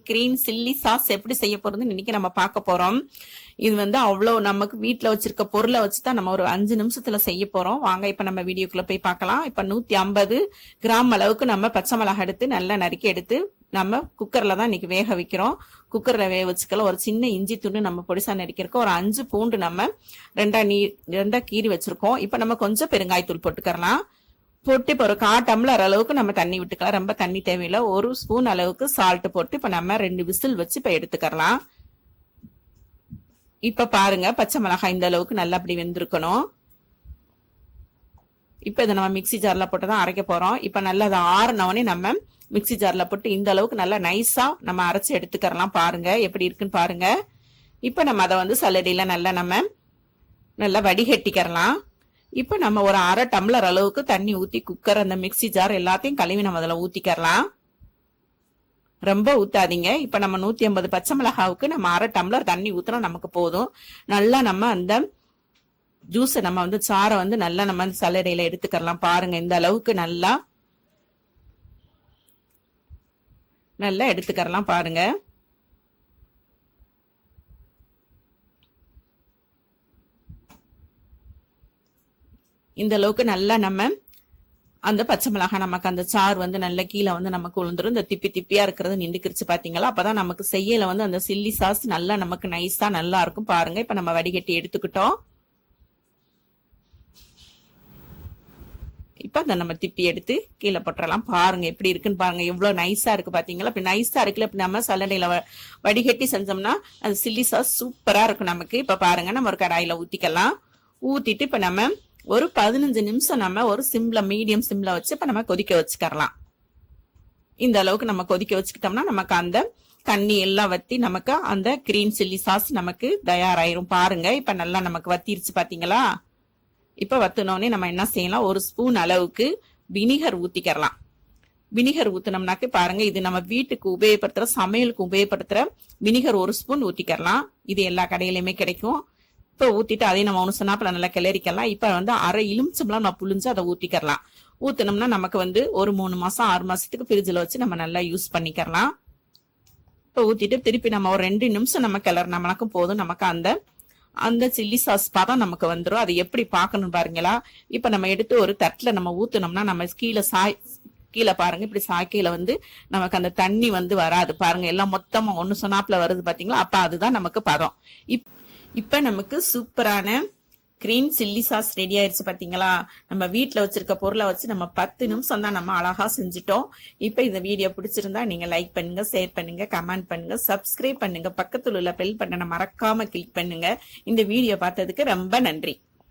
Green chilli sauce எப்படி செய்ய போறதுன்னு இன்னைக்கு நம்ம பார்க்க போறோம். இது அவ்வளவு நமக்கு வீட்டுல வச்சிருக்க பொருளை வச்சுதான் நம்ம ஒரு 5 நிமிஷத்துல செய்ய போறோம். வாங்க இப்ப நம்ம வீடியோக்குள்ள போய் பார்க்கலாம். இப்ப 150 கிராம் அளவுக்கு நம்ம பச்சை மிளகாய் எடுத்து நல்லா நறுக்கி எடுத்து நம்ம குக்கர்ல தான் இன்னைக்கு வேக வைக்கிறோம். குக்கர்ல வேக வச்சுக்கலாம். ஒரு சின்ன இஞ்சி துண்டு நம்ம பொடிசா நறுக்கிருக்கோம். ஒரு 5 பூண்டு நம்ம ரெண்டா கீறி வச்சிருக்கோம். இப்ப நம்ம கொஞ்சம் பெருங்காயத்தூள் போட்டுக்கலாம். போட்டு இப்ப ஒரு 1/4 டம்ளர் அளவுக்கு நம்ம தண்ணி விட்டுக்கலாம். ரொம்ப தண்ணி தேவையில்லை. 1 ஸ்பூன் அளவுக்கு சால்ட் போட்டு இப்ப நம்ம 2 விசில் வச்சு இப்ப எடுத்துக்கலாம். இப்ப பாருங்க, பச்சை மிளகாய் இந்த அளவுக்கு நல்லா அப்படி வெந்திருக்கணும். இப்ப இதை நம்ம மிக்சி ஜார்ல போட்டுதான் அரைக்க போறோம். இப்ப நல்லா அதை ஆறுனவனே நம்ம மிக்சி ஜார்ல போட்டு இந்த அளவுக்கு நல்லா நைஸா நம்ம அரைச்சு எடுத்துக்கலாம். பாருங்க எப்படி இருக்குன்னு பாருங்க. இப்ப நம்ம அதை சல்லடையில நல்லா வடிகட்டிக்கலாம். இப்ப நம்ம ஒரு 1/2 டம்ளர் அளவுக்கு தண்ணி ஊத்தி குக்கர் அந்த மிக்சி ஜார் எல்லாத்தையும் கழுவி நம்ம அதில் ஊத்திக்கலாம். ரொம்ப ஊத்தாதீங்க. இப்ப நம்ம 150 பச்சை மிளகாவுக்கு நம்ம 1/2 டம்ளர் தண்ணி ஊத்துனா நமக்கு போதும். நல்லா நம்ம அந்த ஜூஸை நம்ம சாரை நல்லா நம்ம சல்லடையில எடுத்துக்கலாம். பாருங்க இந்த அளவுக்கு நல்லா எடுத்துக்கலாம். பாருங்க இந்த அளவுக்கு நல்லா நம்ம அந்த பச்சை மிளகாய் நமக்கு அந்த சாறு நல்ல கீழே நமக்கு உளுந்துரும். இந்த திப்பி திப்பியா இருக்கிறது நின்றுக்கிருச்சு பாத்தீங்களா? அப்பதான் நமக்கு செய்யல அந்த சில்லி சாஸ் நல்லா நமக்கு நைஸா நல்லா இருக்கும். பாருங்க இப்ப நம்ம வடிகட்டி எடுத்துக்கிட்டோம். இப்ப அந்த நம்ம திப்பி எடுத்து கீழே போட்டுறலாம். பாருங்க எப்படி இருக்குன்னு பாருங்க. எவ்வளவு நைஸா இருக்கு பாத்தீங்களா? இப்ப நைஸா இருக்குல்ல. இப்ப நம்ம சல்லடையில வடிகட்டி செஞ்சோம்னா அந்த சில்லி சாஸ் சூப்பரா இருக்கும் நமக்கு. இப்ப பாருங்க நம்ம ஒரு கடாயில ஊத்திக்கலாம். ஊத்திட்டு இப்ப நம்ம ஒரு 15 நிமிஷம் நம்ம ஒரு மீடியம் சிம்ல வச்சு இப்ப நம்ம கொதிக்க வச்சுக்கலாம். இந்த அளவுக்கு நம்ம கொதிக்க வச்சுக்கிட்டோம்னா நமக்கு அந்த தண்ணி எல்லாம் வத்தி நமக்கு அந்த கிரீன் சில்லி சாஸ் நமக்கு தயாராயிரும். பாருங்க இப்ப நல்லா நமக்கு வத்திருச்சு பாத்தீங்களா? இப்ப வத்தினோடனே நம்ம என்ன செய்யலாம், ஒரு ஸ்பூன் அளவுக்கு வினிகர் ஊத்திக்கலாம். வினிகர் ஊத்தினோம்னாக்க பாருங்க, இது நம்ம வீட்டுக்கு உபயோகப்படுத்துற சமையலுக்கு உபயோகப்படுத்துற வினிகர் 1 ஸ்பூன் ஊத்திக்கலாம். இது எல்லா கடையிலுமே கிடைக்கும். இப்ப ஊத்திட்டு அதையும் நம்ம 1 சொன்னாப்புல நல்லா கிளறிக்கலாம். இப்ப 1/2 எலுமிச்சம்பழம் நம்ம புளிஞ்சு அதை ஊத்திக்கலாம். ஊத்தினோம்னா நமக்கு ஒரு 3 மாசம் 6 மாசத்துக்கு ஃப்ரிட்ஜ்ல வச்சு நம்ம நல்லா யூஸ் பண்ணிக்கலாம். இப்ப ஊத்திட்டு திருப்பி நம்ம ஒரு 2 நிமிஷம் நம்ம கிளறினோம்னாக்கு போதும். நமக்கு அந்த சில்லி சாஸ் பதம் நமக்கு வந்துடும். அதை எப்படி பார்க்கணும் பாருங்களா? இப்ப நம்ம எடுத்து ஒரு தட்டுல நம்ம ஊத்தினோம்னா நம்ம கீழே பாருங்க இப்படி சாக்கையில நமக்கு அந்த தண்ணி வராது. பாருங்க எல்லாம் மொத்தமா 1 சொன்னாப்புல வருது பாத்தீங்களா? அப்ப அதுதான் நமக்கு பதம். இப்ப நமக்கு சூப்பரான கிரீன் சில்லி சாஸ் ரெடி ஆயிடுச்சு பாத்தீங்களா? நம்ம வீட்டுல வச்சிருக்க பொருளை வச்சு நம்ம 10 நிமிஷம் தான் நம்ம அழகா செஞ்சுட்டோம். இப்ப இந்த வீடியோ பிடிச்சிருந்தா நீங்க லைக் பண்ணுங்க, ஷேர் பண்ணுங்க, கமெண்ட் பண்ணுங்க, சப்ஸ்கிரைப் பண்ணுங்க, பக்கத்துல உள்ள பெல் பட்டனை மறக்காம கிளிக் பண்ணுங்க. இந்த வீடியோ பார்த்ததுக்கு ரொம்ப நன்றி.